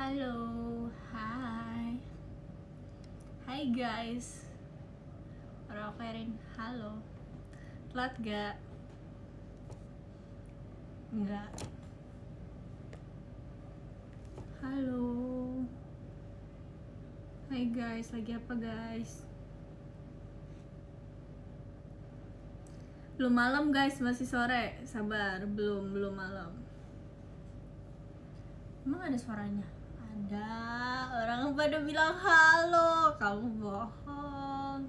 Halo, hai. Hai guys. Orang aku Erin, halo. Telat gak? Enggak. Halo. Hai guys, lagi apa guys? Belum malam guys, masih sore. Sabar, belum malam. Emang ada suaranya? Ada. Orang pada bilang halo. Kamu bohong.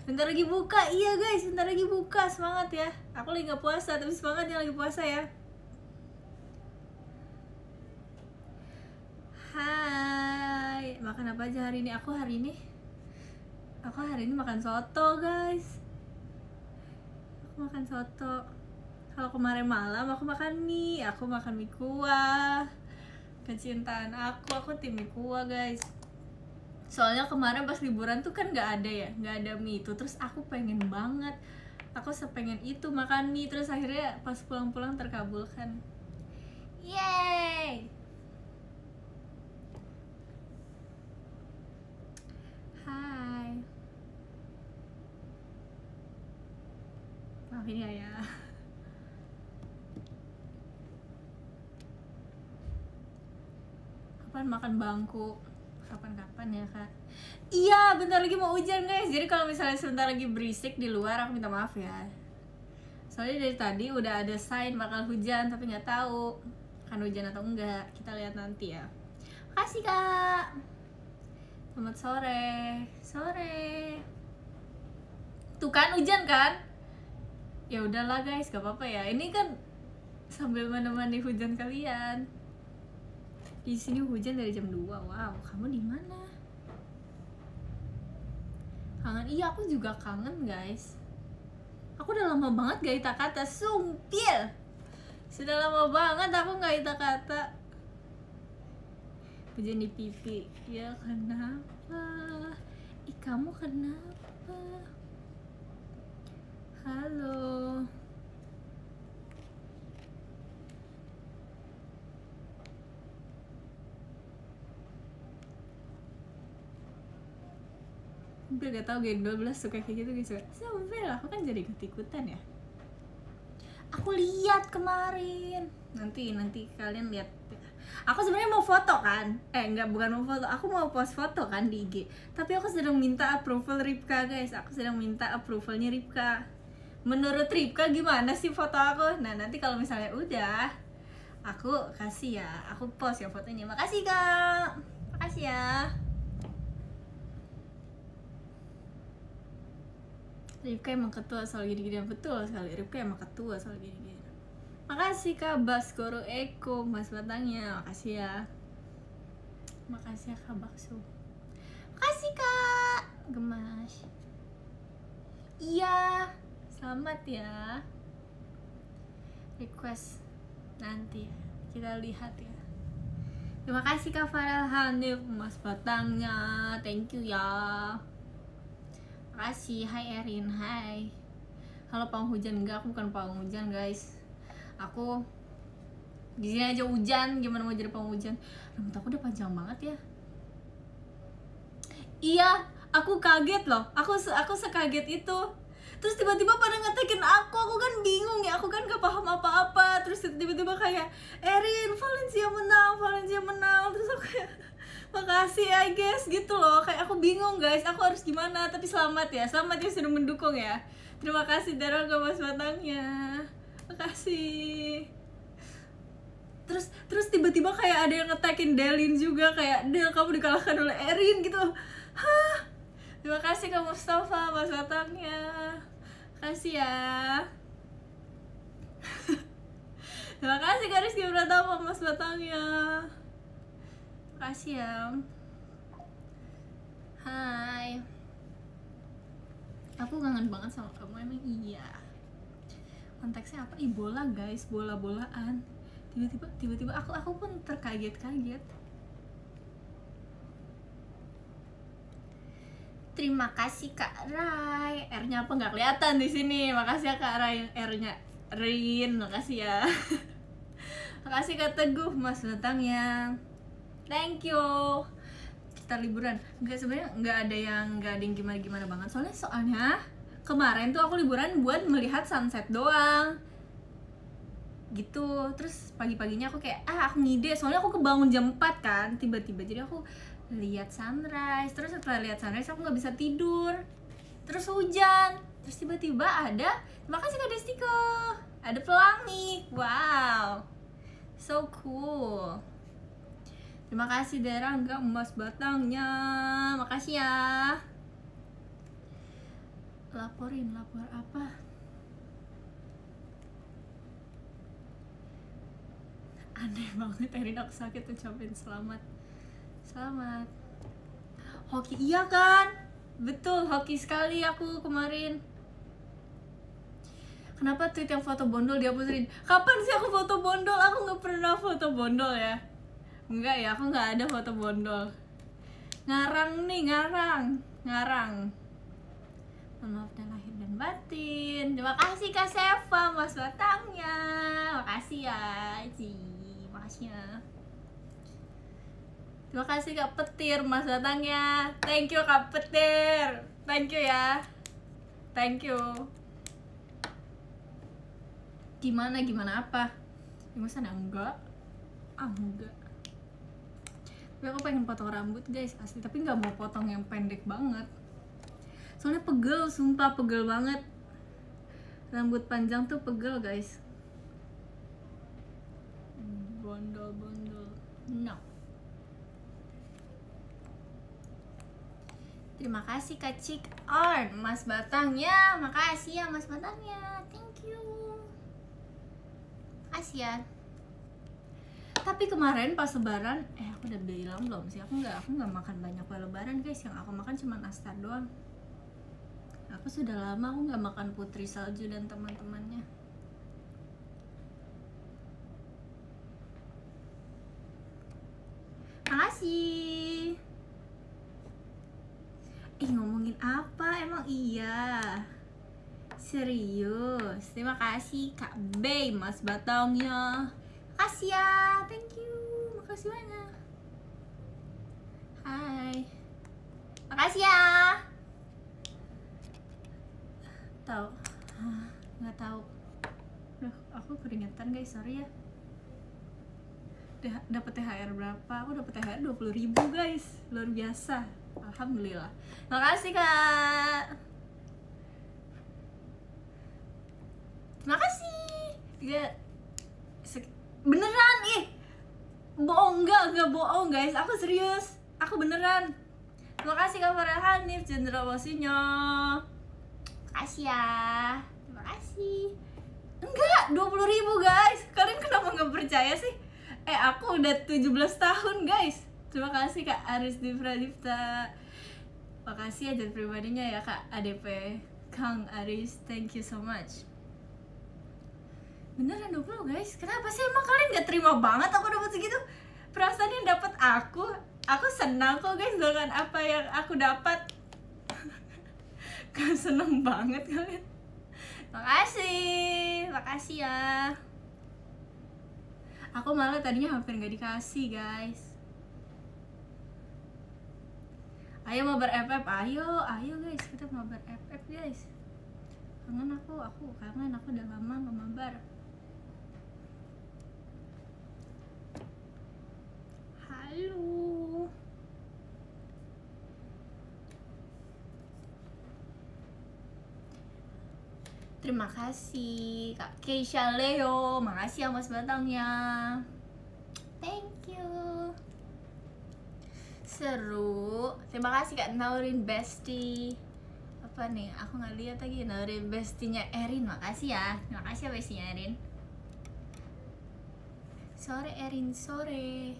Bentar lagi buka. Iya guys, bentar lagi buka. Semangat ya. Aku lagi gak puasa, tapi semangat yang lagi puasa ya. Hai. Makan apa aja hari ini? Aku hari ini makan soto guys. Aku makan soto. Kalau kemarin malam aku makan mie. Aku makan mie kuah. Kecintaan aku tim mie kuah guys. Soalnya kemarin pas liburan tuh kan nggak ada mie itu, terus aku pengen banget, aku sepengen itu makan mie, terus akhirnya pas pulang-pulang terkabulkan. Yeay. Hai. Maafin ya. Kapan makan bangku? Kapan-kapan ya kak? Iya, bentar lagi mau hujan guys. Jadi kalau misalnya sebentar lagi berisik di luar, aku minta maaf ya. Soalnya dari tadi udah ada sign bakal hujan, tapi nggak tahu kan hujan atau enggak. Kita lihat nanti ya. Makasih kak. Selamat sore. Tuh kan hujan kan? Ya udahlah guys, gak apa-apa ya. Ini kan sambil menemani hujan kalian. Di sini hujan dari jam 2. Wow, kamu di mana? Kangen? Iya, aku juga kangen, guys. Aku udah lama banget gak ita kata, sumpil. Sudah lama banget aku gak ita kata. Hujan di pipi. Ya kenapa? Ih, kamu kenapa? Halo. Gue gak tau Gen 12 suka kayak gitu guys. Sampai lah, aku kan jadi ikut-ikutan ya. Aku lihat kemarin. Nanti kalian lihat. Aku sebenarnya mau foto kan? Bukan mau foto. Aku mau post foto kan di IG. Tapi aku sedang minta approval Ripka guys. Aku sedang minta approvalnya Ripka. Menurut Ripka gimana sih foto aku? Nah nanti kalau misalnya udah, aku kasih ya. Aku post ya fotonya. Makasih kak. Makasih ya. Ripka emang ketua soal gini-gini. Betul sekali, Ripka emang ketua soal gini-gini. Makasih kak Baskoro Eko, Mas Batangnya. Makasih ya. Makasih ya kak Bakso. Makasih kak Gemas. Iya, selamat ya. Request nanti ya. Kita lihat ya. Terima kasih kak Farel Hanif, Mas Batangnya. Thank you ya. Makasih. Hai Erin, hai. Halo pawang hujan. Enggak, aku bukan pawang hujan guys. Aku di sini aja hujan, gimana mau jadi pawang hujan? Rambut aku udah panjang banget ya. Iya, aku kaget loh. Aku sekaget itu. Terus tiba-tiba pada ngetekin aku kan bingung ya. Aku kan gak paham apa-apa. Terus tiba-tiba kayak Erin, Valencia menang. Terus aku kayak makasih ya guys gitu loh. Kayak aku bingung guys, aku harus gimana. Tapi selamat ya sudah mendukung ya. Terima kasih Dara Mas Batangnya. Makasih. Terus tiba-tiba kayak ada yang nge-tagin Delin juga. Kayak Del, kamu dikalahkan oleh Erin gitu. Hah. Terima kasih ke Mustafa, Mas Batangnya. Makasih ya. Terima kasih ke Rizky Pratama, Mas Batangnya. Makasih ya. Hai. Aku kangen banget sama kamu, emang iya. Konteksnya apa? Bola guys, bola-bolaan. Tiba-tiba aku pun terkaget-kaget. Terima kasih Kak Rai. R-nya apa nggak kelihatan di sini. Makasih ya Kak Rai. R-nya Rin, makasih ya. Makasih Kak Teguh, Mas Batangnya. thank you. Kita liburan. Sebenarnya nggak ada yang gimana banget. Soalnya kemarin tuh aku liburan buat melihat sunset doang. Gitu. Terus pagi-paginya aku kayak aku ngide. Soalnya aku kebangun jam 4 kan tiba-tiba. Jadi aku lihat sunrise. Terus setelah lihat sunrise aku nggak bisa tidur. Terus hujan. Terus tiba-tiba ada, terima kasih Kak Destiko, ada pelangi. Wow, so cool. Terima kasih daerah enggak emas batangnya. Makasih ya. Lapor apa? Aneh banget, Erin aku sakit ucapin selamat. Hoki iya kan? Betul, hoki sekali aku kemarin. Kenapa tweet yang foto bondol dihapusin? Kapan sih aku foto bondol? Aku nggak pernah foto bondol ya. Enggak ya, aku nggak ada foto bondol. Ngarang. Maaf dan lahir dan batin. Terima kasih Kak Seva, Mas Batangnya. Makasih ya, makasih ya. Terima kasih Kak Petir, Mas Batangnya. Thank you Kak Petir. Thank you ya. Thank you. Gimana apa? Masa enggak? Enggak. Tapi aku pengen potong rambut guys, asli. Tapi nggak mau potong yang pendek banget. Soalnya pegel, sumpah pegel banget. Rambut panjang tuh pegel guys. Bondol. No. Terima kasih Kak Cik Art, Mas Batangnya. Makasih ya Mas Batangnya. Thank you. Makasih ya. Tapi kemarin pas lebaran, aku udah bilang belum sih? Aku nggak makan banyak kue lebaran guys. Yang aku makan cuma nastar doang. Aku sudah lama aku nggak makan putri salju dan teman-temannya. Makasih. Ngomongin apa? Emang iya? Serius? Terima kasih Kak Bey, Mas Batangnya. Makasih ya, thank you. Makasih banyak. Hai. Makasih ya. Tahu? Nggak tahu. Duh, aku keringetan guys, sorry ya. Dapat THR berapa? Aku dapat THR 20.000 guys, luar biasa. Alhamdulillah. Makasih Kak. Makasih. Beneran bohong enggak bohong guys, aku serius, aku beneran. Terima kasih Kak Farel Hanif cendrawasinya. Makasih ya. Terima kasih. Enggak, 20.000 guys. Kalian kenapa nggak percaya sih? Aku udah 17 tahun guys. Terima kasih Kak Aris Divradipta. Makasih aja pribadinya ya Kak ADP Kang Aris, thank you so much. Beneran 20 guys. Kenapa sih emang kalian gak terima banget aku dapat segitu? Perasaan yang dapat aku senang kok guys dengan apa yang aku dapat. Kan seneng banget kalian. Makasih ya. Aku malah tadinya hampir gak dikasih guys. Ayo mabar FF, ayo guys, kita mabar FF guys. Kangen aku udah lama gak mabar. Halo. Terima kasih Kak Keisha Leo. Makasih ya Mas Batangnya. Thank you. Seru. Terima kasih Kak Naurin Besti. Apa nih? Aku nggak lihat lagi. Naurin Bestinya Erin. Makasih ya. Terima kasih ya Bestinya Erin. Sore Erin, sore.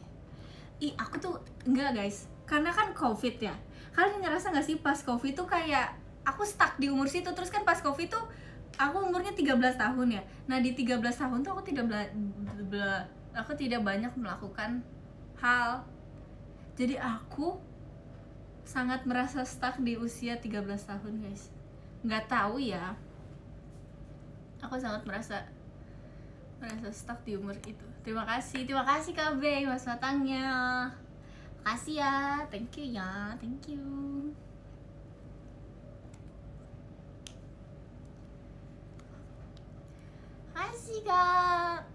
Aku tuh enggak guys, karena kan COVID ya. Kalian ngerasa nggak sih pas COVID tuh kayak aku stuck di umur situ. Terus kan pas COVID tuh aku umurnya 13 tahun ya. Nah di 13 tahun tuh aku tidak banyak melakukan hal. Jadi aku sangat merasa stuck di usia 13 tahun guys. Nggak tahu ya. Aku sangat merasa stuck di umur itu. Terima kasih KB Mas Batangnya. Makasih ya, thank you ya, thank you. Makasih kak.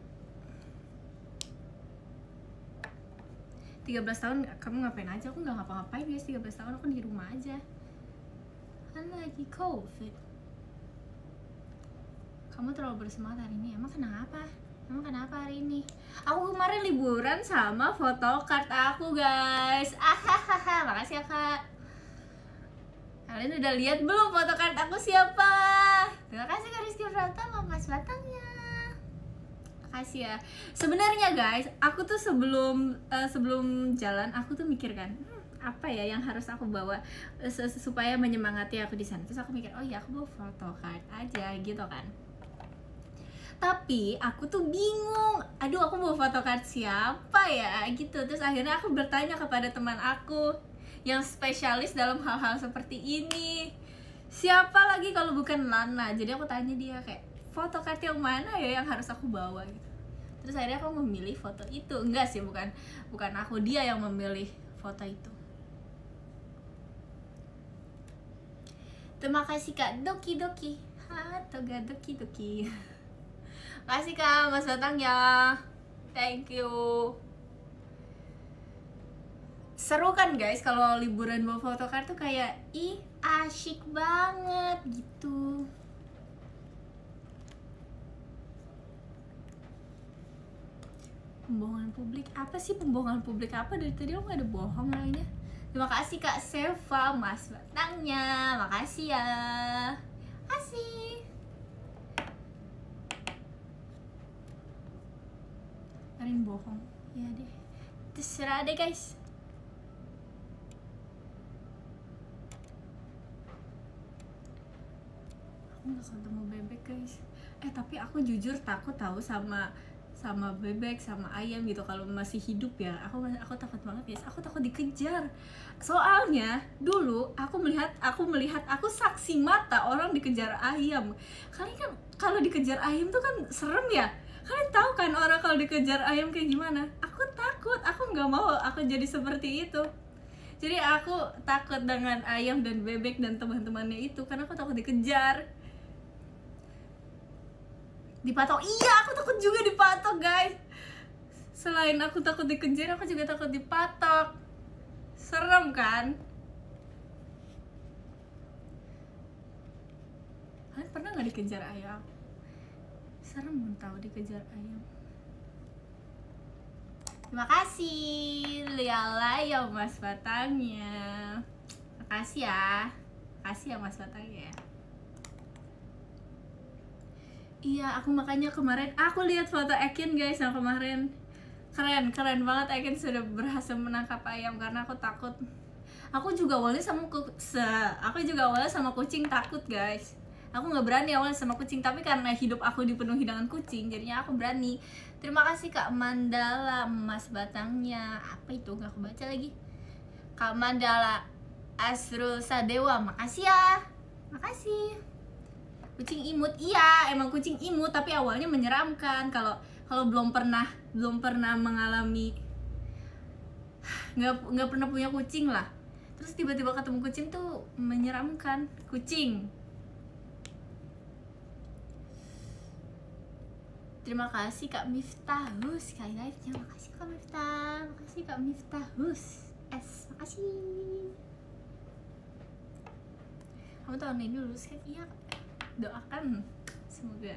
13 tahun kamu ngapain aja? Aku nggak ngapa-ngapain guys, 13 tahun aku di rumah aja. Kan lagi COVID. Kamu terlalu bersemangat hari ini. Emang kenapa? Emang kenapa hari ini? Aku kemarin liburan sama photocard aku guys. Ahahaha, makasih ya kak. Kalian udah lihat belum photocard aku siapa? Terima kasih Kak Rizky Pratama, Mas Batangnya. Makasih ya. Sebenarnya guys, aku tuh sebelum jalan aku tuh mikir kan, apa ya yang harus aku bawa supaya menyemangati aku di sana. Terus aku mikir, oh ya aku bawa photocard aja gitu kan. Tapi aku tuh bingung, aduh aku bawa photocard siapa ya gitu. Terus akhirnya aku bertanya kepada teman aku yang spesialis dalam hal-hal seperti ini, siapa lagi kalau bukan Lana. Jadi aku tanya dia kayak, photocard yang mana ya yang harus aku bawa gitu. Terus akhirnya aku memilih foto itu. Enggak sih, bukan aku, dia yang memilih foto itu. Terima kasih Kak Doki Doki. Toga Doki Doki. Makasih Kak Mas Batang ya. Thank you. Seru kan guys kalau liburan bawa photocard tuh kayak ih asyik banget gitu. Pembohongan publik, apa sih pembohongan publik? Apa dari tadi lo gak ada bohong lainnya. Terima kasih Kak Seva, Mas Batangnya, makasih ya. Makasih. Karin bohong, ya deh. Terserah deh guys. Aku gak ketemu bebek guys. Tapi aku jujur takut tahu sama bebek, sama ayam gitu kalau masih hidup ya. Aku takut banget guys. Aku takut dikejar. Soalnya dulu aku melihat aku saksi mata orang dikejar ayam. Kalian kan kalau dikejar ayam tuh kan serem ya. Kalian tahu kan orang kalau dikejar ayam kayak gimana? Aku takut. Aku nggak mau aku jadi seperti itu. Jadi aku takut dengan ayam dan bebek dan teman-temannya itu karena aku takut dikejar. Dipatok, iya aku takut juga dipatok guys. Selain aku takut dikejar, aku juga takut dipatok. Serem kan? Kalian pernah gak dikejar ayam? Serem tau dikejar ayam. Terima kasih Liala ya Mas Batangnya. Makasih ya. Makasih ya Mas Batangnya. Iya, aku makanya kemarin aku lihat foto Ekin guys yang kemarin. Keren banget, Ekin sudah berhasil menangkap ayam karena aku takut. Aku juga awalnya sama kucing takut guys. Aku nggak berani awalnya sama kucing, tapi karena hidup aku dipenuhi dengan kucing, jadinya aku berani. Terima kasih Kak Mandala, Mas Batangnya. Apa itu? Nggak aku baca lagi. Kak Mandala Asrul Sadewa, makasih ya. Makasih. Kucing imut, iya emang kucing imut, tapi awalnya menyeramkan. Kalau belum pernah mengalami, nggak pernah punya kucing lah, terus tiba-tiba ketemu kucing tuh menyeramkan. Kucing. Terima kasih Kak Miftahus sekali live-nya. Makasih Kak Miftah, makasih Kak Miftahus. Makasih. Kamu tahun ini lulus kan? Iya. Doakan semoga.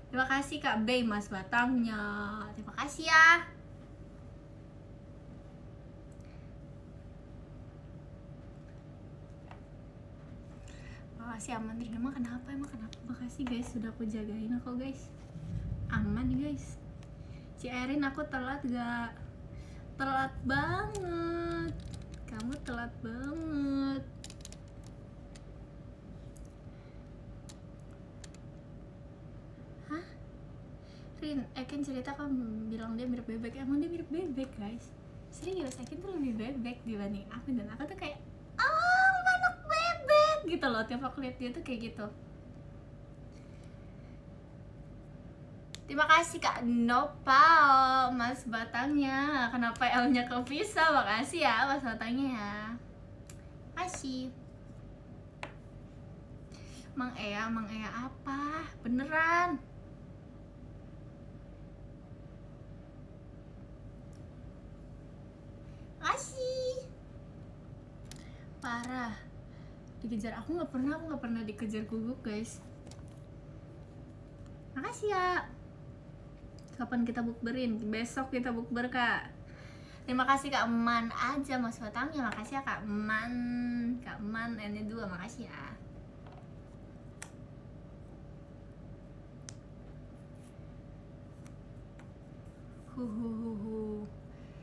Terima kasih Kak Bey, Mas Batangnya. Terima kasih ya. Makasih aman. Emang kenapa? Makasih guys sudah aku jagain aku guys. Aman guys. Ci Erin, aku telat gak? Telat banget. Kamu telat banget. Ekin cerita kan bilang dia mirip bebek. Emang dia mirip bebek guys, serius. Ekin tuh lebih bebek dibanding aku, dan aku tuh kayak anak bebek gitu loh. Tiap aku lihat dia tuh kayak gitu. Terima kasih Kak Nopal, Mas Batangnya. Kenapa L-nya kepisah? Makasih ya Mas Batangnya ya. Makasih. Mang Ea apa? Beneran? Makasih. Parah. Dikejar aku nggak pernah dikejar gugup guys. Makasih ya. Kapan kita bukberin? Besok kita bukber Kak. Terima kasih Kak Man aja Mas Batangnya. Makasih ya Kak Man. Kak Man N2 makasih ya.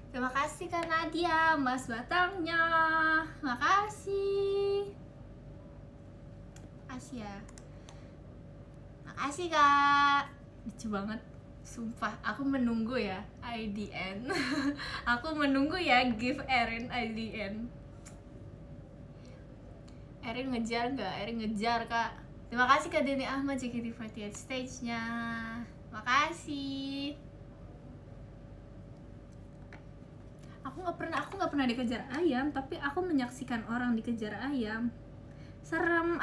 Terima kasih Kak Nadia, Mas Batangnya. Makasih. Makasih ya. Makasih Kak. Lucu banget. Sumpah, aku menunggu ya IDN. Aku menunggu ya give Erin IDN. Erin ngejar nggak? Erin ngejar Kak. Terima kasih Kak Denny Ahmad JKT48 stage-nya. Makasih. Aku nggak pernah dikejar ayam, tapi aku menyaksikan orang dikejar ayam. Serem,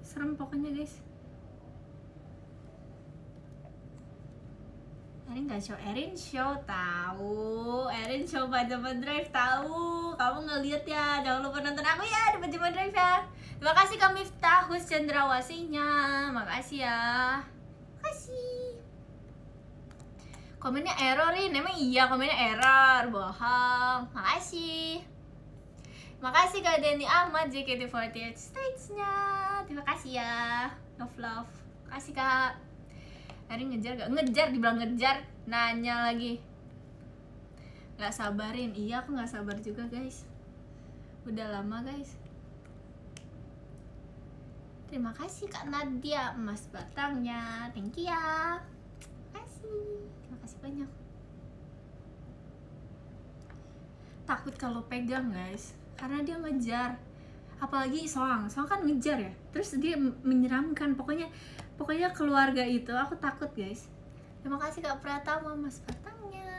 serem pokoknya guys. Erin nggak show, Erin show tahu, Erin show Pajama Drive tahu. Kamu ngeliat ya, jangan lupa nonton aku ya di Pajama Drive ya. Terima kasih Kak Miftahus Cendrawasinya, makasih ya, makasih. Komennya errorin, emang iya komennya error, bohong. Makasih. Makasih Kak Denny Ahmad JKT48 stage-nya. Terima kasih ya. Love. Makasih Kak. Erin ngejar gak? Ngejar, dibilang ngejar. Nanya lagi. Gak sabarin. Iya aku gak sabar juga guys. Udah lama guys. Terima kasih Kak Nadia, Mas Batangnya. Thank you ya. Terima kasih banyak. Takut kalau pegang guys, karena dia ngejar. Apalagi Soang kan ngejar ya. Terus dia menyeramkan. Pokoknya keluarga itu aku takut guys. Terima kasih Kak Pratama, Mas Batangnya.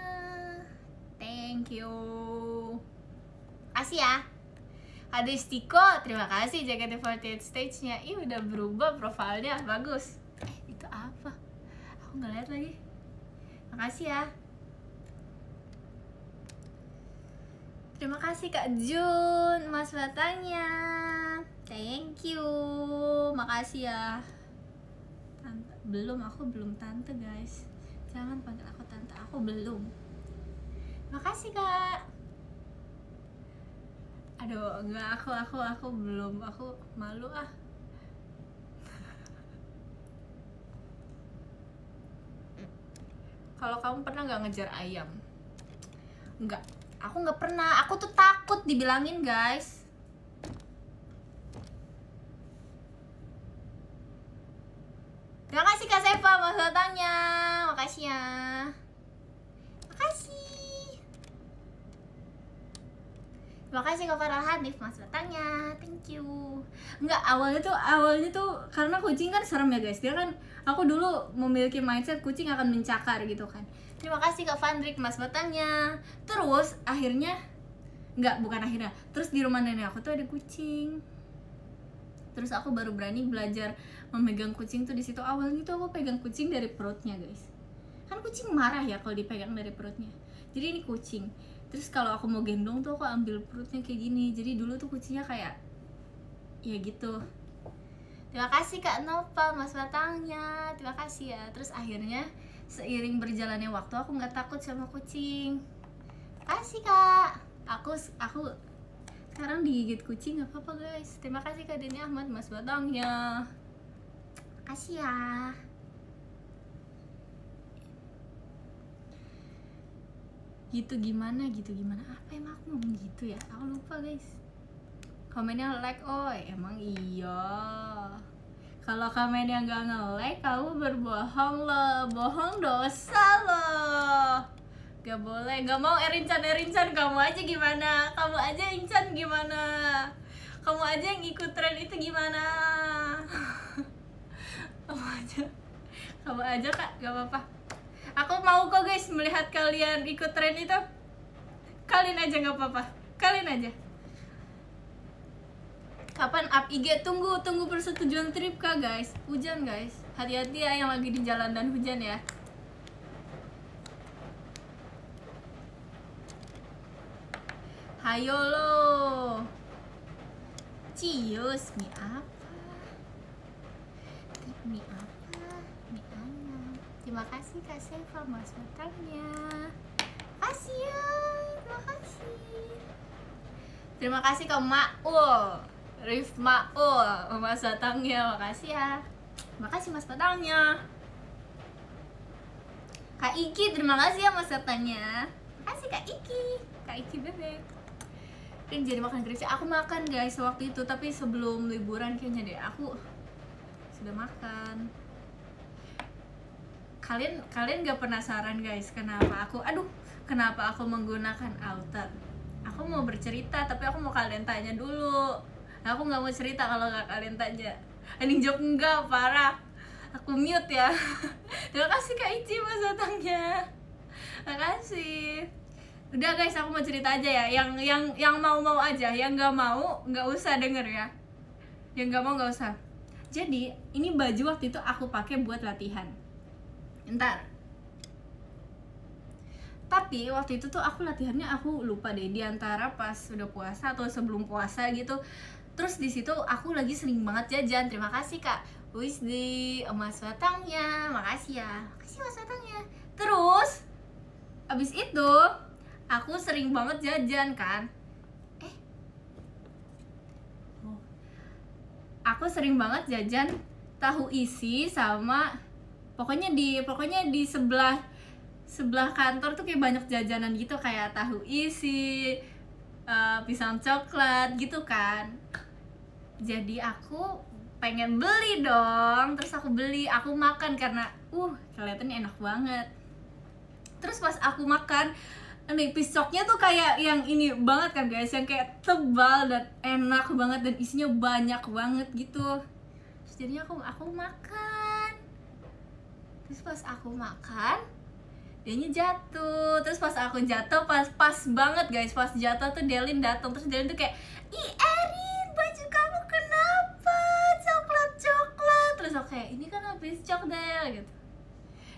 Thank you. Kasih ya. Ada Istiko, terima kasih JKT48 stage-nya. Ih udah berubah profilnya, bagus. Itu apa? Aku nggak lihat lagi. Makasih ya. Terima kasih Kak Jun, Mas Batangnya. Thank you. Makasih ya. Tante, aku belum tante guys. Jangan panggil aku tante, aku belum. Makasih Kak. Aduh, enggak, aku belum, aku malu ah. Kalau kamu pernah nggak ngejar ayam? Enggak, aku nggak pernah. Aku tuh takut dibilangin guys. Terima kasih Kak Seva, Mas Batangnya. Makasih ya. Makasih. Terima kasih Kak Farah Hanif, Mas Batangnya. Thank you. Enggak, awalnya tuh karena kucing kan serem ya guys. Dia kan, aku dulu memiliki mindset kucing akan mencakar gitu kan. Terima kasih Kak Vandrik, Mas Batangnya. Terus akhirnya, bukan akhirnya. Terus di rumah nenek aku tuh ada kucing. Terus aku baru berani belajar memegang kucing tuh di situ. Awalnya tuh aku pegang kucing dari perutnya guys. Kan kucing marah ya kalau dipegang dari perutnya. Jadi ini kucing. Terus kalau aku mau gendong tuh aku ambil perutnya kayak gini. Jadi dulu tuh kucingnya kayak ya gitu. Terima kasih Kak Nopal, Mas Batangnya. Terima kasih ya. Terus akhirnya seiring berjalannya waktu aku nggak takut sama kucing. Kasih Kak. Aku sekarang digigit kucing nggak apa-apa guys. Terima kasih Kak Denny Ahmad, Mas Batangnya. Kasih ya. Gitu gimana apa emang aku ngomong gitu ya, aku lupa guys. Komennya like, emang iya. Kalau komennya nggak nge-like, kamu berbohong loh. Bohong dosa loh. Gak boleh, gak mau Erincan. Kamu aja gimana? Kamu aja Incan gimana? Kamu aja yang ikut tren itu gimana? Kamu aja kak, gak apa-apa. Aku mau kok guys melihat kalian ikut tren itu. Kalian aja gak apa-apa. Kalian aja. Kapan up IG? Tunggu persetujuan trip kak guys. Hujan guys. Hati-hati ya yang lagi di jalan dan hujan ya. Hayo lo. Cius, mie apa? Mie apa? Mie ayam. Terima kasih Kak Seva mas matangnya. Kasih ya, terima kasih. Terima kasih Kak Maul, Rif Maul, mas matangnya, makasih ya. Makasih mas matangnya. Kak Iki, terima kasih ya mas matangnya. Makasih Kak Iki, Kak Iki bebek. Ini jadi makan keripik. Aku makan guys waktu itu, tapi sebelum liburan kayaknya deh aku sudah makan. Kalian gak penasaran guys kenapa aku menggunakan outer? Aku mau bercerita tapi aku mau kalian tanya dulu. Aku nggak mau cerita kalau nggak kalian tanya. Ini jawab enggak, parah. Aku mute ya. Terima kasih Kak Ici mas datangnya. Makasih. Udah guys, aku mau cerita aja ya. Yang mau aja, yang nggak mau nggak usah denger ya. Yang nggak mau nggak usah. Jadi ini baju waktu itu aku pakai buat latihan. Ntar. Tapi waktu itu tuh aku latihannya aku lupa deh, di antara pas udah puasa atau sebelum puasa gitu. Terus di situ aku lagi sering banget jajan. Terima kasih Kak Wisdi, Mas Batangnya, makasih ya. Makasih Mas Batangnya. Terus abis itu aku sering banget jajan kan. Aku sering banget jajan tahu isi sama pokoknya di sebelah kantor tuh kayak banyak jajanan gitu, kayak tahu isi, pisang coklat gitu kan. Jadi aku pengen beli dong, terus aku beli, aku makan karena kelihatannya enak banget. Terus pas aku makan, nih pisoknya tuh kayak yang ini banget kan guys, yang kayak tebal dan enak banget dan isinya banyak banget gitu. Terus jadinya aku makan. Terus pas aku makan, dianya jatuh. Terus pas aku jatuh, pas banget guys, pas jatuh tuh Delin datang. Terus Delin tuh kayak, ih Erin, baju kamu kenapa coklat? Terus aku kayak, ini kan habis cok Del gitu.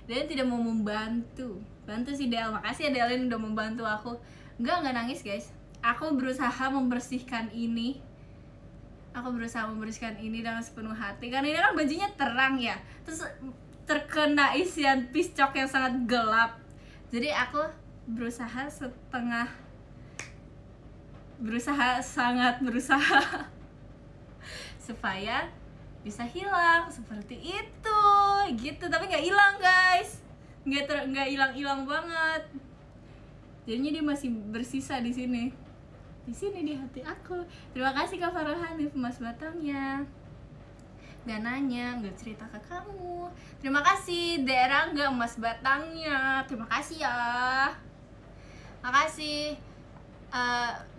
Delin tidak mau membantu. Bantu si Del, makasih ya Delin udah membantu aku. Enggak nangis guys. Aku berusaha membersihkan ini. Dengan sepenuh hati. Karena ini kan bajunya terang ya. Terus terkena isian piscok yang sangat gelap. Jadi aku berusaha supaya bisa hilang seperti itu gitu. Tapi nggak hilang guys, nggak hilang banget. Jadinya dia masih bersisa di sini di hati aku. Terima kasih Kak Farah Hanif mas batangnya. Gak nanya, gak cerita ke kamu. Terima kasih daerah gak mas batangnya. Terima kasih ya. Makasih.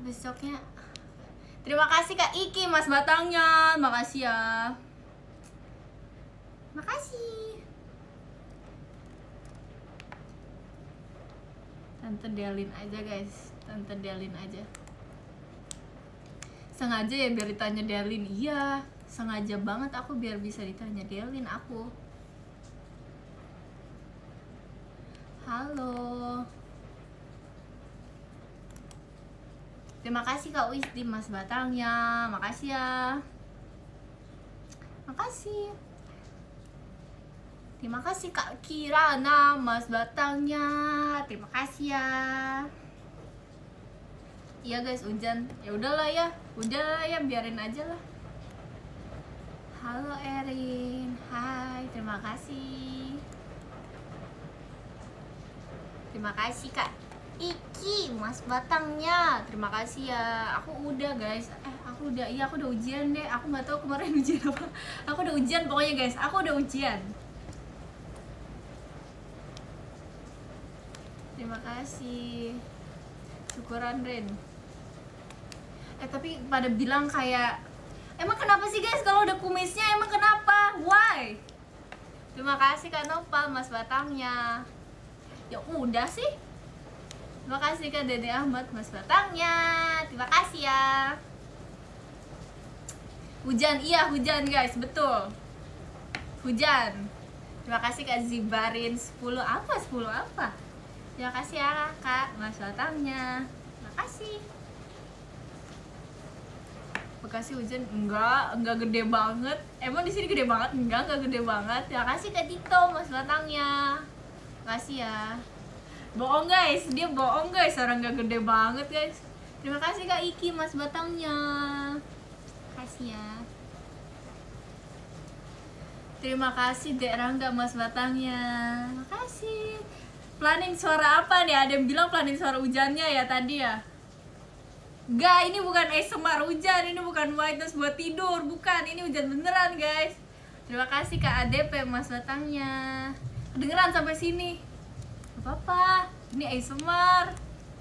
Besoknya. Terima kasih Kak Iki mas batangnya. Makasih ya. Makasih. Tante Delin aja guys. Tante Delin aja. Sengaja ya biar ditanya Delin. Iya, sengaja banget aku biar bisa ditanya Delin aku. Halo. Terima kasih Kak Wisdi mas batangnya. Makasih ya. Makasih. Terima kasih Kak Kirana mas batangnya. Terima kasih ya. Iya guys, hujan. Ya udahlah ya. Biarin aja lah. Halo Erin. Hai, terima kasih. Terima kasih Kak Iki mas batangnya. Terima kasih ya. Aku udah guys. Aku udah ujian deh. Aku nggak tahu kemarin ujian apa. Aku udah ujian pokoknya guys. Aku udah ujian. Terima kasih. Syukuran Ren. Tapi pada bilang kayak, emang kenapa sih guys kalau udah kumisnya, emang kenapa? Why? Terima kasih Kak Nopal emas batangnya. Ya udah sih. Terima kasih Kak Dede Ahmad emas batangnya. Terima kasih ya. Hujan, iya hujan guys, betul. Hujan. Terima kasih Kak Zibarin 10 apa? 10 apa? Terima kasih ya Kak emas batangnya. Terima kasih. Bekasi hujan enggak gede banget. Emang di sini gede banget? Enggak gede banget. Terima kasih Kak Tito emas batangnya. Makasih ya. Bohong guys, dia bohong guys, orang enggak gede banget guys. Terima kasih Kak Iki emas batangnya. Makasih ya. Terima kasih Dek Rangga emas batangnya. Makasih. Planning suara apa nih? Ada yang bilang planning suara hujannya ya tadi ya. Enggak, ini bukan ASMR hujan, ini bukan whiteness buat tidur, bukan, ini hujan beneran guys. Terima kasih Kak ADP emas batangnya. Kedengeran sampai sini. Gak apa-apa, ini ASMR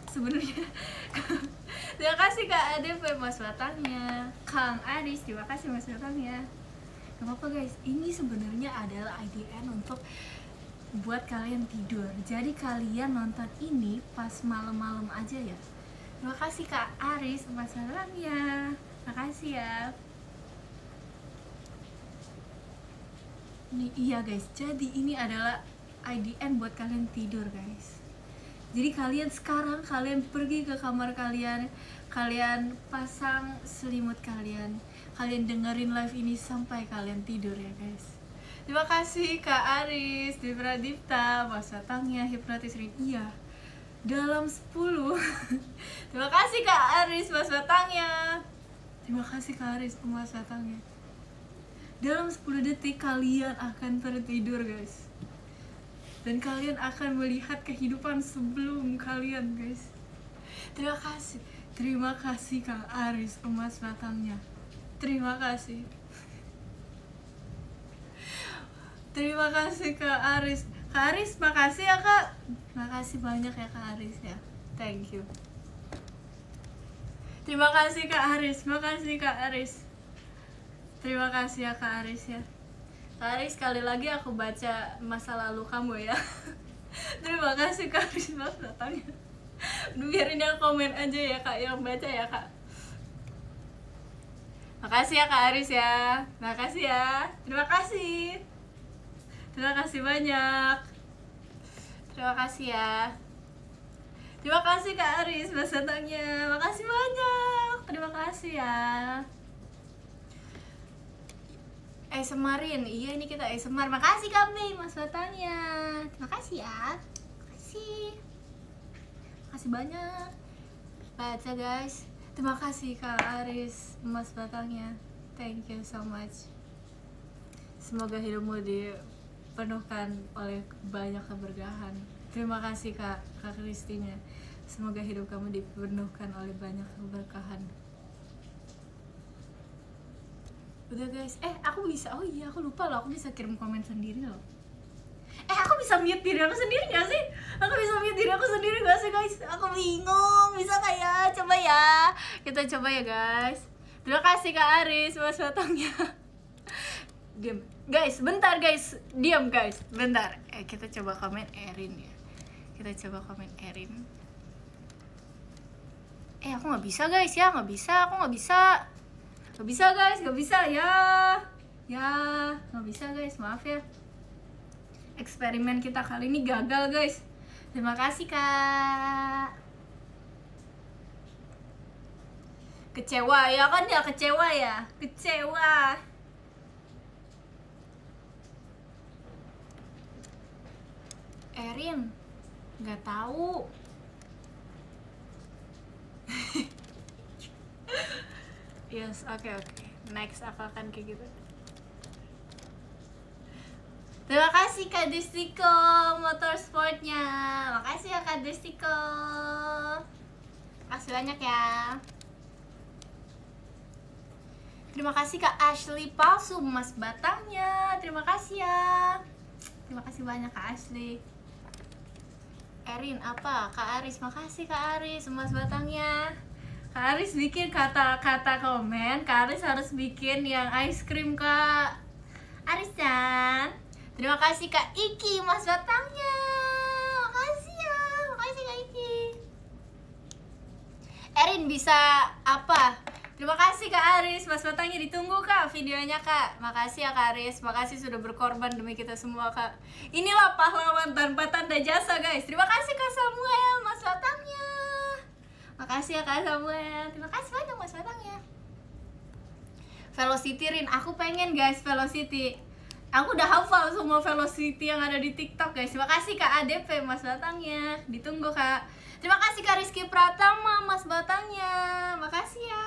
sebenarnya. Terima kasih Kak ADP emas batangnya. Kang Aris, terima kasih emas batangnya. Gak apa-apa guys, ini sebenarnya adalah IDN untuk buat kalian tidur. Jadi kalian nonton ini pas malam-malam aja ya. Terima kasih Kak Aris emas batangnya. Makasih ya. Ini iya guys, jadi ini adalah IDN buat kalian tidur guys. Jadi kalian sekarang pergi ke kamar kalian, kalian pasang selimut kalian dengerin live ini sampai kalian tidur ya guys. Terima kasih Kak Aris, Dipra Dipta, emas batangnya, hipnotis ring. Iya. Dalam 10. Terima kasih Kak Aris emas batangnya. Terima kasih Kak Aris emas batangnya. Dalam 10 detik kalian akan tertidur guys. Dan kalian akan melihat kehidupan sebelum kalian guys. Terima kasih. Terima kasih Kak Aris emas batangnya. Terima kasih. Terima kasih Kak Aris. Kak Aris, makasih ya Kak. Makasih banyak ya Kak Aris ya. Thank you. Terima kasih Kak Aris. Makasih Kak Aris. Terima kasih ya Kak Aris ya. Kak Aris, sekali lagi aku baca masa lalu kamu ya. Terima kasih Kak Aris mas datangnya. Biarin yang komen aja ya Kak, yang baca ya Kak. Makasih ya Kak Aris ya. Makasih ya. Terima kasih. Terima kasih banyak. Terima kasih ya. Terima kasih Kak Aris mas datangnya. Makasih banyak. Terima kasih ya. ASMRin, iya ini kita ASMR. Makasih Kak Mei mas batangnya. Terima kasih ya. Makasih. Makasih banyak. Baca guys. Terima kasih Kak Aris mas batangnya. Thank you so much. Semoga hidupmu dipenuhkan oleh banyak keberkahan. Terima kasih Kak Kristinya. Semoga hidup kamu dipenuhkan oleh banyak keberkahan. Udah guys, aku bisa, oh iya aku lupa loh, aku bisa kirim komen sendiri loh. Aku bisa mute diri aku sendiri gak sih? Aku bisa mute diri aku sendiri gak sih guys? Aku bingung, bisa gak ya? Coba ya, kita coba ya guys. Terima kasih Kak Aris mas batangnya. Diam guys, bentar guys, diam guys, bentar. Kita coba komen Erin ya. Kita coba komen Erin. Aku gak bisa guys ya, gak bisa, aku gak bisa. Gak bisa guys, gak bisa ya. Ya, gak bisa guys, maaf ya. Eksperimen kita kali ini gagal guys. Terima kasih Kak. Kecewa ya kan ya, kecewa ya. Kecewa. Erin, gak tahu. Yes, oke. Next aku akan kayak gitu. Terima kasih Kak Destiko motorsportnya. Makasih ya Kak Destiko. Makasih banyak ya. Terima kasih Kak Ashley palsu emas batangnya. Terima kasih ya. Terima kasih banyak Kak Ashley. Erin apa? Kak Aris, makasih Kak Aris emas batangnya. Kak Aris bikin kata-kata komen. Kak Aris harus bikin yang ice cream Kak Aris Chan. Terima kasih Kak Iki Mas Batangnya. Makasih ya, makasih Kak Iki. Erin bisa apa? Terima kasih Kak Aris, Mas Batangnya ditunggu Kak videonya Kak. Makasih ya Kak Aris, makasih sudah berkorban demi kita semua Kak. Inilah pahlawan tanpa tanda jasa guys. Terima kasih Kak Samuel, Mas Batangnya. Makasih ya Kak Samuel, terima kasih banyak Mas Batangnya. Velocity Rin, aku pengen guys Velocity. Aku udah hafal semua Velocity yang ada di TikTok guys. Terima kasih Kak ADP, Mas Batangnya. Ditunggu Kak. Terima kasih Kak Rizky Pratama, Mas Batangnya. Makasih ya.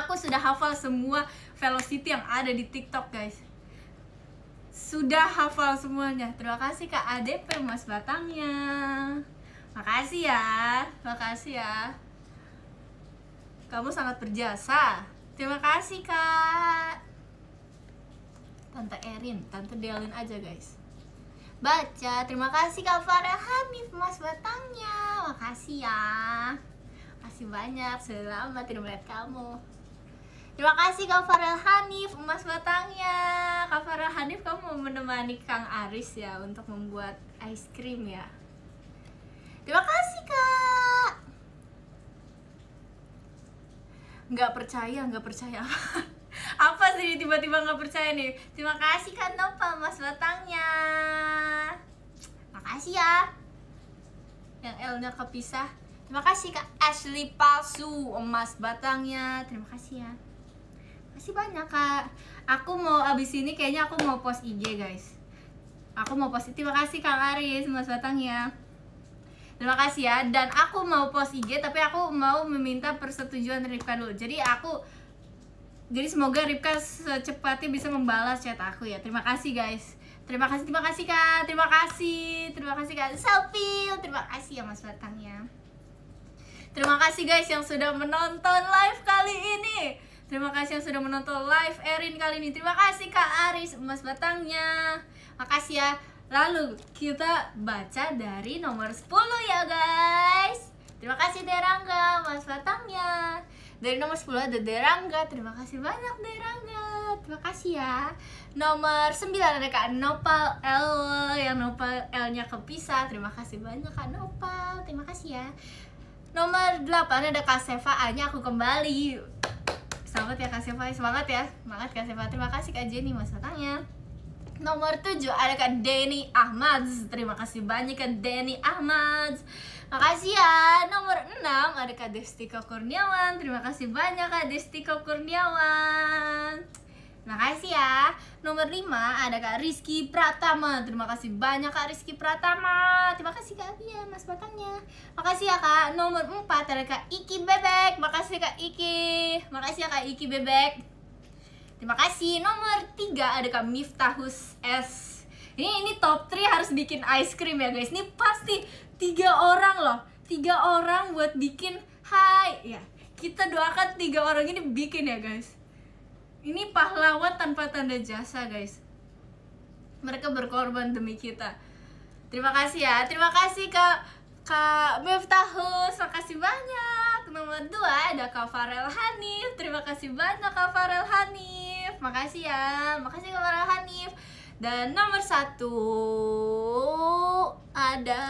Aku sudah hafal semua Velocity yang ada di TikTok guys. Sudah hafal semuanya. Terima kasih Kak ADP, Mas Batangnya. Makasih ya. Makasih ya. Kamu sangat berjasa. Terima kasih Kak. Tante Erin, Tante Delin aja guys. Baca, terima kasih Kak Farah Hanif, Mas Batangnya. Makasih ya. Makasih banyak, selamat tidak melihat kamu. Terima kasih Kak Farel Hanif, Mas Batangnya. Kak Farel Hanif, kamu menemani Kang Aris ya untuk membuat ice cream ya. Terima kasih Kak. Nggak percaya. Apa sih tiba-tiba nggak percaya nih? Terima kasih Kak Nopal, Mas Batangnya. Makasih ya. Yang L-nya kepisah. Terima kasih Kak Ashley Palsu, Mas Batangnya. Terima kasih ya. Masih banyak Kak. Aku mau abis ini kayaknya aku mau post IG guys. Aku mau post. Terima kasih Kang Aris, Mas Batangnya. Terima kasih ya. Dan aku mau post IG tapi aku mau meminta persetujuan Ripka dulu. Jadi semoga Ripka secepatnya bisa membalas chat aku ya. Terima kasih guys. Terima kasih Kak. Terima kasih Kak Selfie. Terima kasih ya Mas Batangnya. Terima kasih guys yang sudah menonton live kali ini. Terima kasih yang sudah menonton live Erin kali ini. Terima kasih Kak Aris, Mas Batangnya. Makasih ya. Lalu kita baca dari nomor 10 ya guys. Terima kasih Derangga, Mas Batangnya. Dari nomor 10 ada Derangga. Terima kasih banyak Derangga. Terima kasih ya. Nomor 9 ada Kak Nopal L. Yang Nopal L-nya kepisah. Terima kasih banyak Kak Nopal. Terima kasih ya. Nomor 8 ada Kak Seva A-nya aku kembali. Selamat ya Kak Seva, semangat ya. Semangat Kak Seva. Terima kasih Kak Jenny, Mas Batangnya. Nomor 7 ada Kak Denny Ahmad. Terima kasih banyak Kak Denny Ahmad. Makasih ya. Nomor 6 ada Kak Destika Kurniawan. Terima kasih banyak Kak Destika Kurniawan. Makasih ya. Nomor 5 ada Kak Rizky Pratama. Terima kasih banyak Kak Rizky Pratama. Terima kasih Kak Abia, Mas Batangnya. Makasih ya Kak. Nomor 4 ada Kak Iki Bebek. Makasih Kak Iki. Makasih ya Kak Iki Bebek. Terima kasih. Nomor 3 ada Kak Miftahus S. Ini top 3 harus bikin ice cream ya guys. Ini pasti 3 orang loh. 3 orang buat bikin. Hai ya. Kita doakan 3 orang ini bikin ya guys. Ini pahlawan tanpa tanda jasa guys. Mereka berkorban demi kita. Terima kasih ya. Terima kasih Kak Miftahus. Makasih banyak. Nomor 2 ada Kak Farel Hanif. Terima kasih banyak Kak Farel Hanif. Makasih ya. Makasih Kak Farel Hanif. Dan nomor 1 ada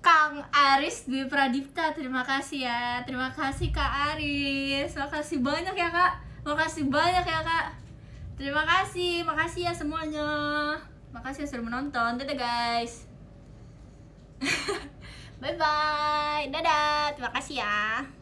Kang Aris Dwi Pradipta. Terima kasih ya. Terima kasih Kak Aris. Makasih banyak ya Kak. Makasih banyak ya Kak. Terima kasih. Makasih ya semuanya. Makasih yang sudah menonton. Dadah guys. Bye bye. Dadah. Terima kasih ya.